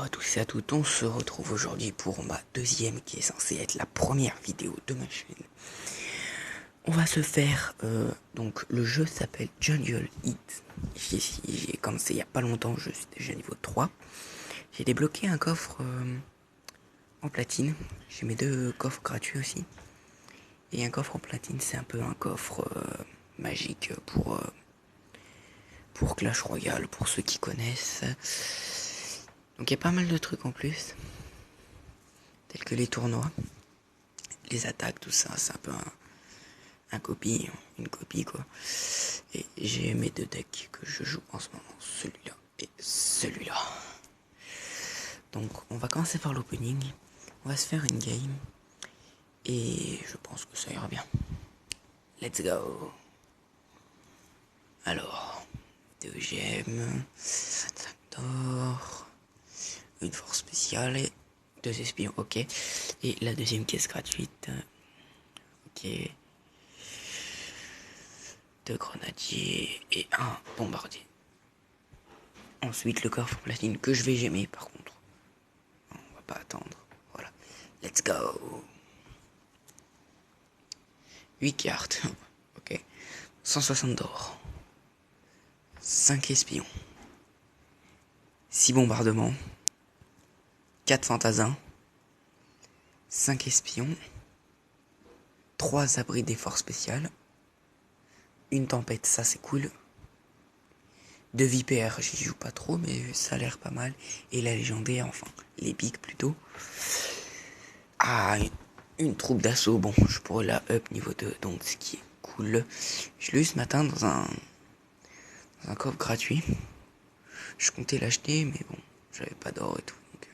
à tous et à toutes, on se retrouve aujourd'hui pour ma deuxième qui est censée être la première vidéo de ma chaîne. On va se faire, donc le jeu s'appelle Jungle Heat. J'ai commencé il y a pas longtemps, je suis déjà niveau 3. J'ai débloqué un coffre en platine, j'ai mes 2 coffres gratuits aussi. Et un coffre en platine, c'est un peu un coffre magique pour Clash Royale, pour ceux qui connaissent. Donc il y a pas mal de trucs en plus, tels que les tournois, les attaques, tout ça, c'est un peu une copie quoi. Et j'ai mes 2 decks que je joue en ce moment, celui-là et celui-là. Donc on va commencer par l'opening, on va se faire une game, et je pense que ça ira bien. Let's go. Alors, 2 gemmes, 5 d'or, une force spéciale et 2 espions, ok. Et la deuxième caisse gratuite, ok. 2 grenadiers et 1 bombardier. Ensuite le coffre platine que je vais gemmer par contre. On va pas attendre. Voilà. Let's go. 8 cartes. Ok. 160 d'or. 5 espions. 6 bombardements. 4 fantassins. 5 espions. 3 abris d'effort spécial. Une tempête, ça c'est cool. 2 vipères, j'y joue pas trop, mais ça a l'air pas mal. Et la légendaire, enfin, l'épique plutôt. Ah, une troupe d'assaut, bon, je pourrais la up niveau 2, donc ce qui est cool. Je l'ai eu ce matin dans un coffre gratuit. Je comptais l'acheter, mais bon, j'avais pas d'or et tout. Donc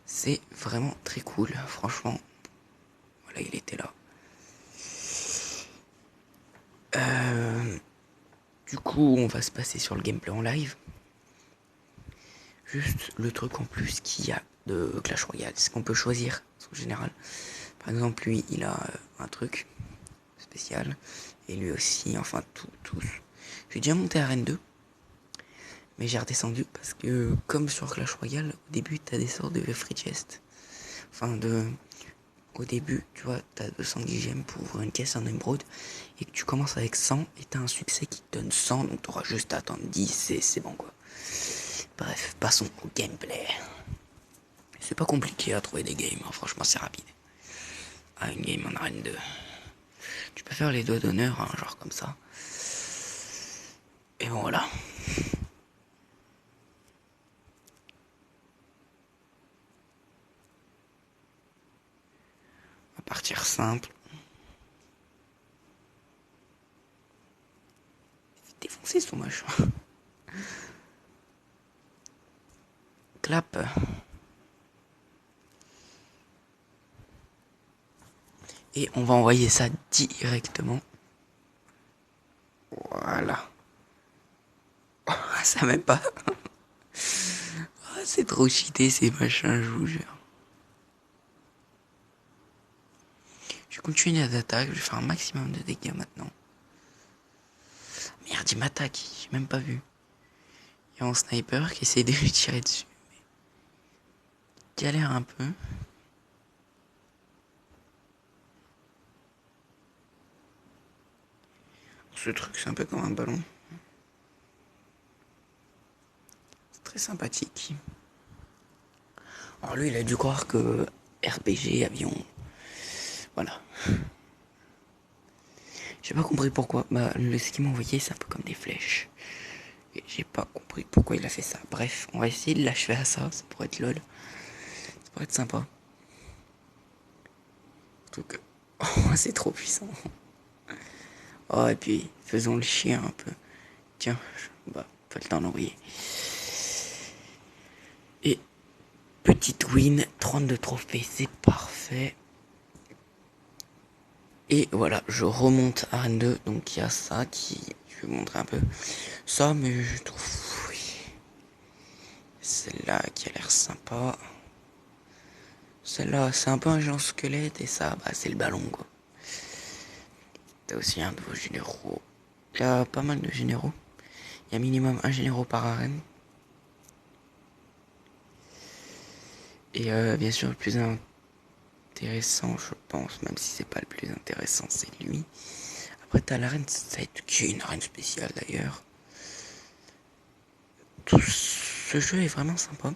c'est vraiment très cool, franchement. Voilà, il était là. Du coup, on va se passer sur le gameplay en live. Juste le truc en plus qu'il y a de Clash Royale, c'est qu'on peut choisir en général. Par exemple, lui, il a un truc spécial. Et lui aussi, enfin tous. J'ai déjà monté à Arène 2. Mais j'ai redescendu parce que, comme sur Clash Royale, au début, t'as des sortes de free chest. Enfin, au début, tu vois, t'as 210 gemmes pour ouvrir une caisse en émeraude. Et que tu commences avec 100 et t'as un succès qui te donne 100. Donc t'auras juste à attendre 10 et c'est bon quoi. Bref, passons au gameplay. C'est pas compliqué à trouver des games, hein, franchement c'est rapide. Ah, une game en arène 2. Tu peux faire les doigts d'honneur, hein, genre comme ça. Et bon voilà. On va partir simple. Défoncer son machin. Clap. Et on va envoyer ça directement. Voilà. Ça même pas. Oh, c'est trop cheaté ces machins, je vous jure. Je continue d'attaque, je vais faire un maximum de dégâts maintenant. Merde, il m'attaque, j'ai même pas vu. Il y a un sniper qui essaie de lui tirer dessus. Galère un peu. Ce truc, c'est un peu comme un ballon. C'est très sympathique. Alors lui, il a dû croire que RPG, avion... Voilà. J'ai pas compris pourquoi. Bah, ce qu'il m'a envoyé, c'est un peu comme des flèches. Et j'ai pas compris pourquoi il a fait ça. Bref, on va essayer de l'achever à ça. Ça pourrait être lol. Ça pourrait être sympa. Surtout que... Oh, c'est trop puissant. Oh, et puis, faisons le chien un peu. Tiens, bah, pas le temps d'envoyer. Et petite win, 32 trophées, c'est parfait. Et voilà, je remonte à Arène 2, donc il y a ça qui... Je vais vous montrer un peu ça, mais je trouve... Oui. Celle-là qui a l'air sympa. Celle-là, c'est un peu un géant squelette, et ça, bah, c'est le ballon, quoi. T'as aussi un de vos généraux. Il y a pas mal de généraux. Il y a minimum un généraux par arène. Et bien sûr, le plus intéressant, je pense, même si c'est pas le plus intéressant, c'est lui. Après, t'as l'arène, qui est une arène spéciale d'ailleurs. Tout ce jeu est vraiment sympa.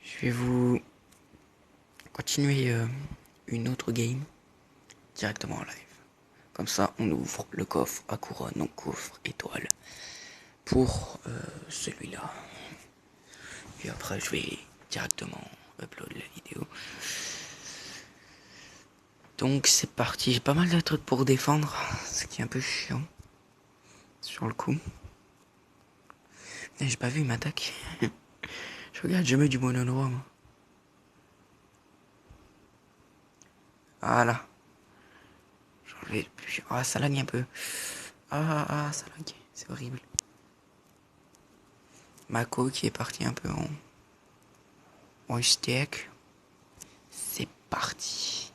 Je vais vous continuer une autre game directement en live. Comme ça, on ouvre le coffre à couronne, donc coffre étoile, pour celui-là. Et après, je vais directement upload la vidéo. Donc c'est parti, j'ai pas mal de trucs pour défendre, ce qui est un peu chiant. Sur le coup. J'ai pas vu, il m'attaque. Je regarde jamais du bon endroit, moi. Voilà. J'enlève le plus. Ah, ça lag un peu. Ça lag. C'est horrible. Mako qui est parti un peu en steak. C'est parti.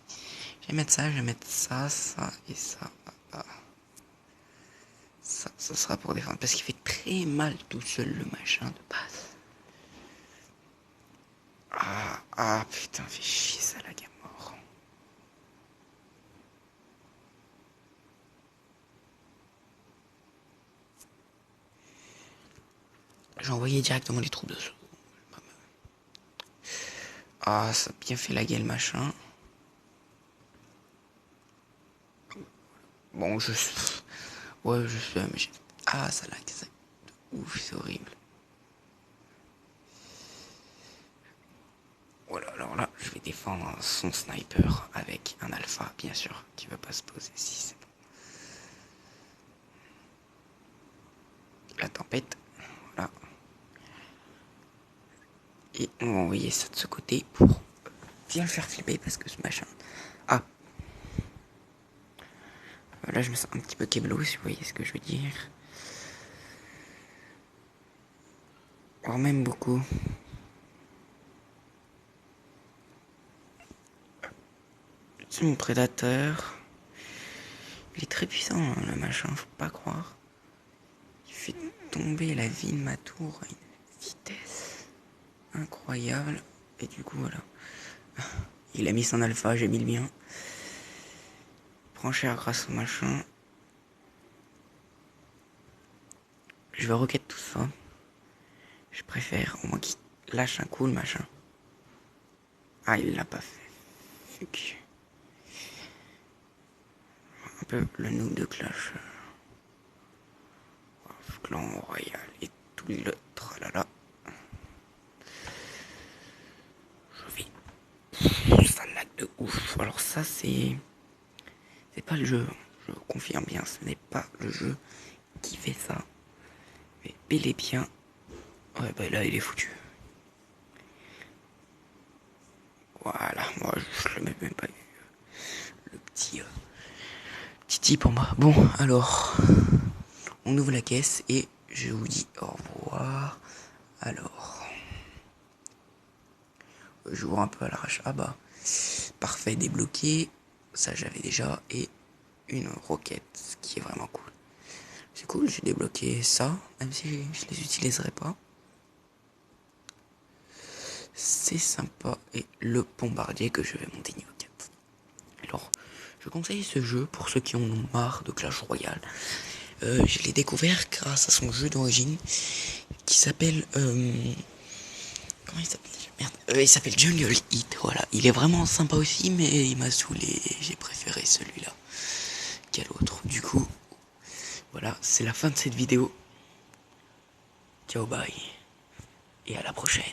Je vais mettre ça, ça et ça. Ça sera pour défendre. Parce qu'il fait très mal tout seul le machin de base. Putain, fait chier ça lag à mort. J'ai envoyé directement les troupes de saut. Ça a bien fait la gueule machin. Bon, ouais, je sais, mais ça lag, ça. Ouf, c'est horrible. Voilà, alors là, je vais défendre son sniper avec un alpha, bien sûr, qui va pas se poser si c'est bon. La tempête, voilà. Et on va envoyer ça de ce côté pour bien le faire flipper parce que ce machin. Là, je me sens un petit peu keblo, si vous voyez ce que je veux dire. Voire même beaucoup. C'est mon prédateur. Il est très puissant, hein, le machin, faut pas croire. Il fait tomber la vie de ma tour à une vitesse incroyable. Et du coup, voilà. Il a mis son alpha, j'ai mis le mien. Il prend cher grâce au machin. Je vais requête tout ça. Je préfère au moins qu'il lâche un coup le machin. Il l'a pas fait. Fuck. Un peu le noob de Clash. Clan Royal et tout le tralala. Je vais. Ça lag de ouf. Alors ça c'est pas le jeu. Je confirme bien, ce n'est pas le jeu qui fait ça. Mais bel et bien. Ouais bah là il est foutu. Voilà, moi je l'ai même pas eu. Le petit type en bas. Bon alors. On ouvre la caisse et je vous dis au revoir. Alors. J'ouvre un peu à l'arrache. Parfait, débloqué. Ça j'avais déjà. Et une roquette, ce qui est vraiment cool. C'est cool, j'ai débloqué ça, même si je les utiliserai pas. C'est sympa. Et le bombardier que je vais monter niveau 4. Alors, je conseille ce jeu pour ceux qui en ont marre de Clash Royale. Je l'ai découvert grâce à son jeu d'origine qui s'appelle... comment il s'appelle? Merde. Il s'appelle Jungle Heat, voilà. Il est vraiment sympa aussi, mais il m'a saoulé. J'ai préféré celui-là qu'à l'autre. Du coup, voilà, c'est la fin de cette vidéo. Ciao, bye. Et à la prochaine.